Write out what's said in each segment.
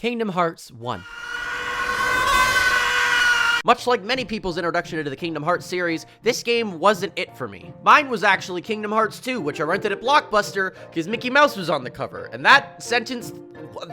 Kingdom Hearts 1. Much like many people's introduction into the Kingdom Hearts series, this game wasn't it for me. Mine was actually Kingdom Hearts 2, which I rented at Blockbuster because Mickey Mouse was on the cover. And that sentence,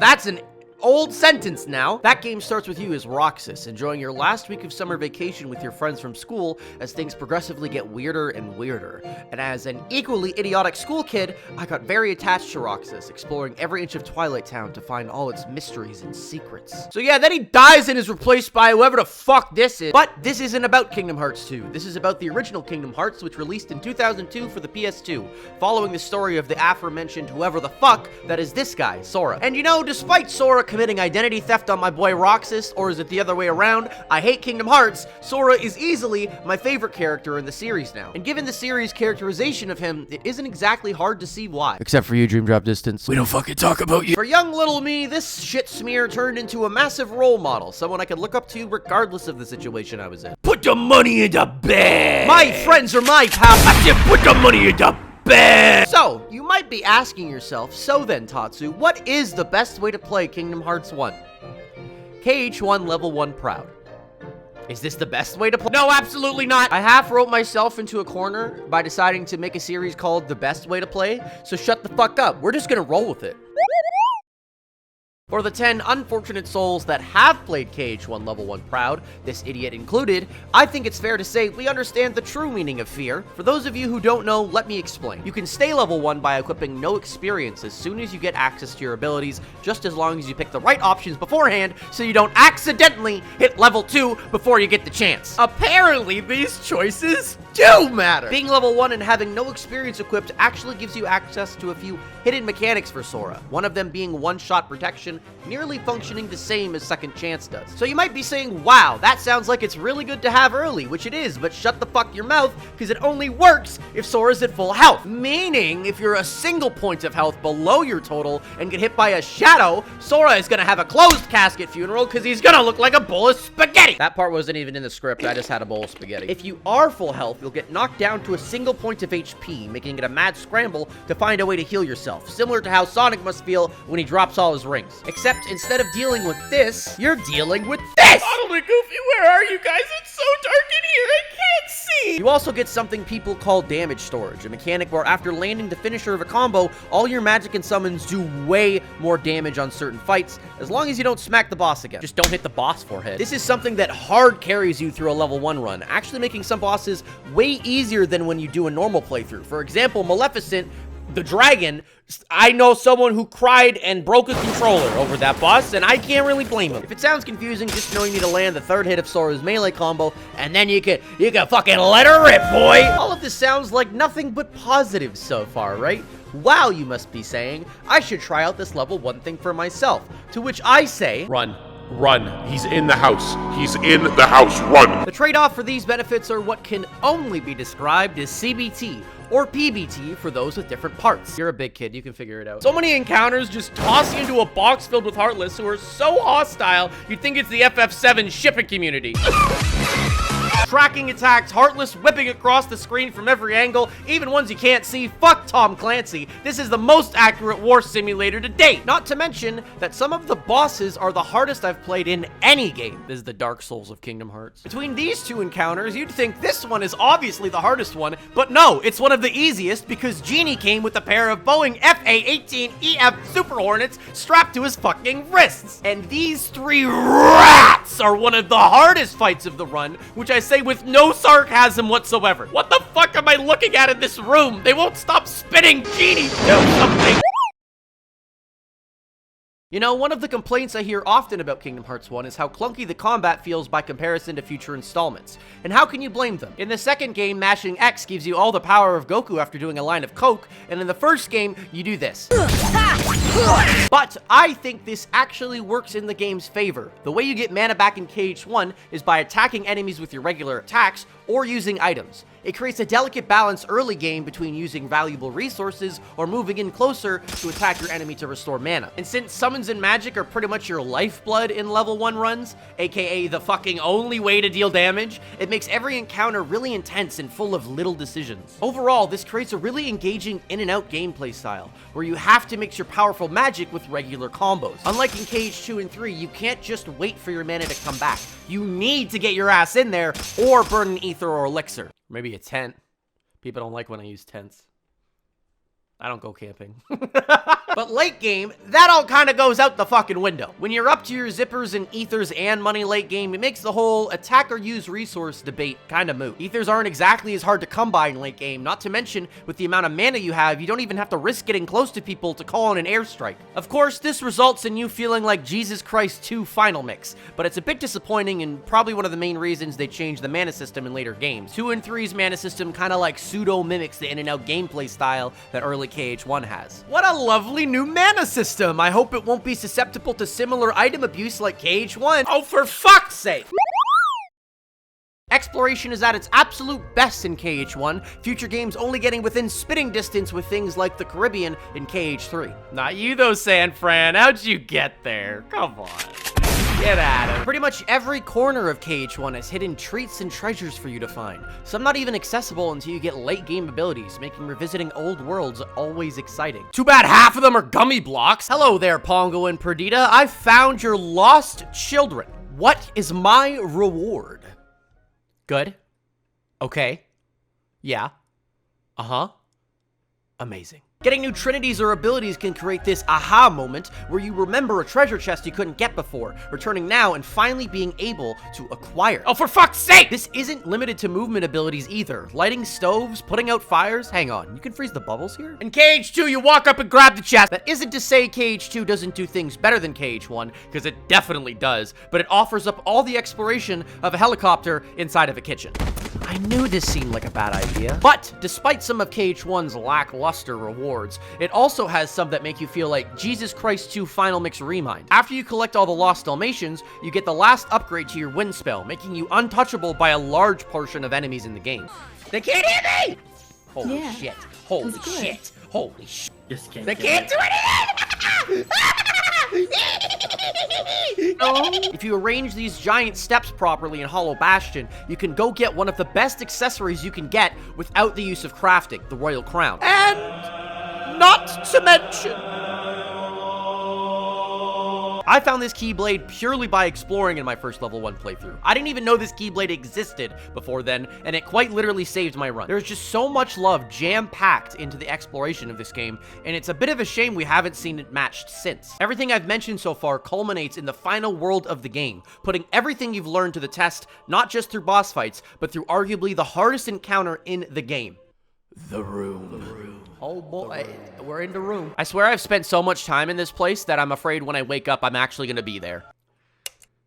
that's an old sentence now. That game starts with you as Roxas, enjoying your last week of summer vacation with your friends from school as things progressively get weirder and weirder. And as an equally idiotic school kid, I got very attached to Roxas, exploring every inch of Twilight Town to find all its mysteries and secrets. So yeah, then he dies and is replaced by whoever the fuck this is. But this isn't about Kingdom Hearts 2. This is about the original Kingdom Hearts, which released in 2002 for the PS2, following the story of the aforementioned whoever the fuck that is this guy, Sora. And you know, despite Sora committing identity theft on my boy Roxas, or is it the other way around? I hate Kingdom Hearts. Sora is easily my favorite character in the series now. And given the series' characterization of him, it isn't exactly hard to see why. Except for you, Dream Drop Distance. We don't fucking talk about you. For young little me, this shit smear turned into a massive role model, someone I could look up to regardless of the situation I was in. Put the money in the bag! My friends are my pals. I said put the money in the bad. So, you might be asking yourself, so then, Tatsu, what is the best way to play Kingdom Hearts 1? KH1 Level 1 Proud. Is this the best way to play? No, absolutely not! I half wrote myself into a corner by deciding to make a series called The Best Way to Play, so shut the fuck up. We're just gonna roll with it. For the 10 unfortunate souls that have played KH1 Level 1 Proud, this idiot included, I think it's fair to say we understand the true meaning of fear. For those of you who don't know, let me explain. You can stay level 1 by equipping no experience as soon as you get access to your abilities, just as long as you pick the right options beforehand so you don't accidentally hit level 2 before you get the chance. Apparently, these choices do matter. Being level 1 and having no experience equipped actually gives you access to a few hidden mechanics for Sora, one of them being one-shot protection, nearly functioning the same as Second Chance does. So you might be saying, wow, that sounds like it's really good to have early, which it is, but shut the fuck your mouth, because it only works if Sora's at full health. Meaning, if you're a single point of health below your total and get hit by a shadow, Sora is gonna have a closed casket funeral because he's gonna look like a bowl of spaghetti. That part wasn't even in the script, I just had a bowl of spaghetti. If you are full health, you'll get knocked down to a single point of HP, making it a mad scramble to find a way to heal yourself, similar to how Sonic must feel when he drops all his rings. Except instead of dealing with this, you're dealing with this! Donald and Goofy, where are you guys? It's so dark in here, I can't see! You also get something people call damage storage, a mechanic where after landing the finisher of a combo, all your magic and summons do way more damage on certain fights, as long as you don't smack the boss again. Just don't hit the boss forehead. This is something that hard carries you through a level 1 run, actually making some bosses way easier than when you do a normal playthrough. For example, Maleficent, the dragon, I know someone who cried and broke a controller over that boss, and I can't really blame him. If it sounds confusing, just know you need to land the third hit of Sora's melee combo, and then you can fucking let her rip, boy! All of this sounds like nothing but positives so far, right? Wow, you must be saying, I should try out this level 1 thing for myself. To which I say, Run. Run. He's in the house. He's in the house. Run. The trade-off for these benefits are what can only be described as CBT, or PBT for those with different parts. You're a big kid, you can figure it out. So many encounters just toss you into a box filled with Heartless who are so hostile, you'd think it's the FF7 shipping community. Tracking attacks, Heartless whipping across the screen from every angle, even ones you can't see. Fuck Tom Clancy. This is the most accurate war simulator to date. Not to mention that some of the bosses are the hardest I've played in any game. This is the Dark Souls of Kingdom Hearts. Between these two encounters, you'd think this one is obviously the hardest one, but no, it's one of the easiest because Genie came with a pair of Boeing FA-18EF Super Hornets strapped to his fucking wrists. And these three rats are one of the hardest fights of the run, which I say with no sarcasm whatsoever. What the fuck am I looking at in this room? They won't stop spitting. Genie, do something! You know, one of the complaints I hear often about Kingdom Hearts 1 is how clunky the combat feels by comparison to future installments. And how can you blame them? In the second game, mashing X gives you all the power of Goku after doing a line of coke, and in the first game, you do this. But I think this actually works in the game's favor. The way you get mana back in KH1 is by attacking enemies with your regular attacks, or using items. It creates a delicate balance early game between using valuable resources or moving in closer to attack your enemy to restore mana. And since summons and magic are pretty much your lifeblood in level 1 runs, aka the fucking only way to deal damage, it makes every encounter really intense and full of little decisions. Overall, this creates a really engaging in and out gameplay style, where you have to mix your powerful magic with regular combos. Unlike in KH2 and 3, you can't just wait for your mana to come back. You need to get your ass in there or burn an ether or elixir. Maybe a tent. People don't like when I use tents. I don't go camping. But late game, that all kind of goes out the fucking window. When you're up to your zippers and ethers and money late game, it makes the whole attack or use resource debate kind of moot. Ethers aren't exactly as hard to come by in late game, not to mention, with the amount of mana you have, you don't even have to risk getting close to people to call in an airstrike. Of course, this results in you feeling like Jesus Christ 2 Final Mix, but it's a bit disappointing and probably one of the main reasons they changed the mana system in later games. 2 and 3's mana system kind of like pseudo-mimics the in-and-out gameplay style that early KH1 has. What a lovely new mana system! I hope it won't be susceptible to similar item abuse like KH1. Oh, for fuck's sake! Exploration is at its absolute best in KH1, future games only getting within spitting distance with things like the Caribbean in KH3. Not you though, San Fran. How'd you get there? Come on. Get at him. Pretty much every corner of KH1 has hidden treats and treasures for you to find. Some not even accessible until you get late game abilities, making revisiting old worlds always exciting. Too bad half of them are gummy blocks. Hello there, Pongo and Perdita. I found your lost children. What is my reward? Good. Okay. Yeah. Uh-huh. Amazing. Getting new trinities or abilities can create this aha moment where you remember a treasure chest you couldn't get before, returning now and finally being able to acquire. Oh, for fuck's sake! This isn't limited to movement abilities either. Lighting stoves, putting out fires. Hang on, you can freeze the bubbles here? In KH2, you walk up and grab the chest. That isn't to say KH2 doesn't do things better than KH1, because it definitely does, but it offers up all the exploration of a helicopter inside of a kitchen. I knew this seemed like a bad idea. But despite some of KH1's lackluster rewards, it also has some that make you feel like Jesus Christ 2 Final Mix Remind. After you collect all the lost Dalmatians, you get the last upgrade to your wind spell, making you untouchable by a large portion of enemies in the game. They can't hit me! Holy shit. Holy shit. Holy shit. They can't do anything! If you arrange these giant steps properly in Hollow Bastion, you can go get one of the best accessories you can get without the use of crafting, the Royal Crown. And not to mention, I found this Keyblade purely by exploring in my first level 1 playthrough. I didn't even know this Keyblade existed before then, and it quite literally saved my run. There's just so much love jam-packed into the exploration of this game, and it's a bit of a shame we haven't seen it matched since. Everything I've mentioned so far culminates in the final world of the game, putting everything you've learned to the test, not just through boss fights, but through arguably the hardest encounter in the game. The room. Oh boy, we're in the room. I swear I've spent so much time in this place that I'm afraid when I wake up, I'm actually gonna be there.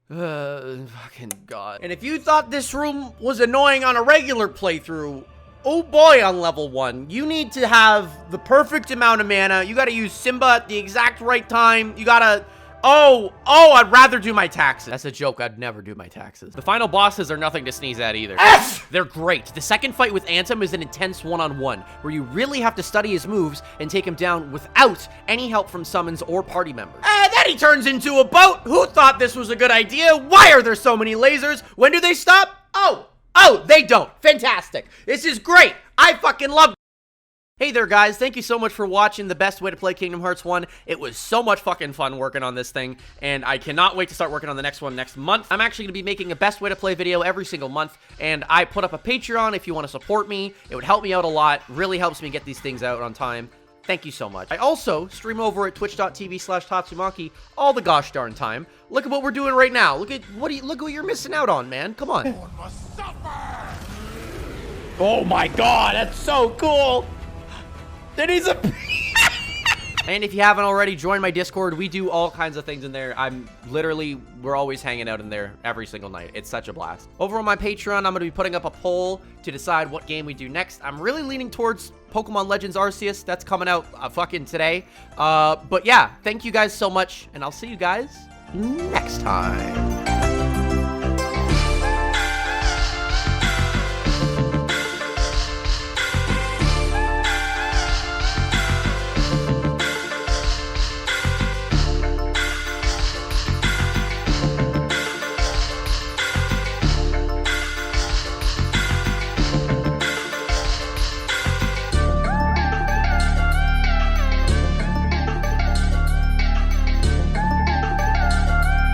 Fucking God. And if you thought this room was annoying on a regular playthrough, oh boy, on level 1, you need to have the perfect amount of mana. You gotta use Simba at the exact right time. You gotta... Oh, I'd rather do my taxes. That's a joke. I'd never do my taxes. The final bosses are nothing to sneeze at either. They're great. The second fight with Anthem is an intense one-on-one, where you really have to study his moves and take him down without any help from summons or party members. Then he turns into a boat. Who thought this was a good idea? Why are there so many lasers? When do they stop? Oh, they don't. Fantastic. This is great. I fucking love it. Hey there guys, thank you so much for watching the best way to play Kingdom Hearts 1. It was so much fucking fun working on this thing, and I cannot wait to start working on the next one next month. I'm actually going to be making a best way to play video every single month, and I put up a Patreon if you want to support me. It would help me out a lot, really helps me get these things out on time. Thank you so much. I also stream over at twitch.tv/Tatsumaki all the gosh darn time. Look at what we're doing right now. Look what you're missing out on, man. Come on. Oh my God, that's so cool. Then he's a... And if you haven't already, join my Discord. We do all kinds of things in there. We're always hanging out in there every single night. It's such a blast. Over on my Patreon, I'm going to be putting up a poll to decide what game we do next. I'm really leaning towards Pokemon Legends Arceus. That's coming out fucking today. But yeah, thank you guys so much, and I'll see you guys next time.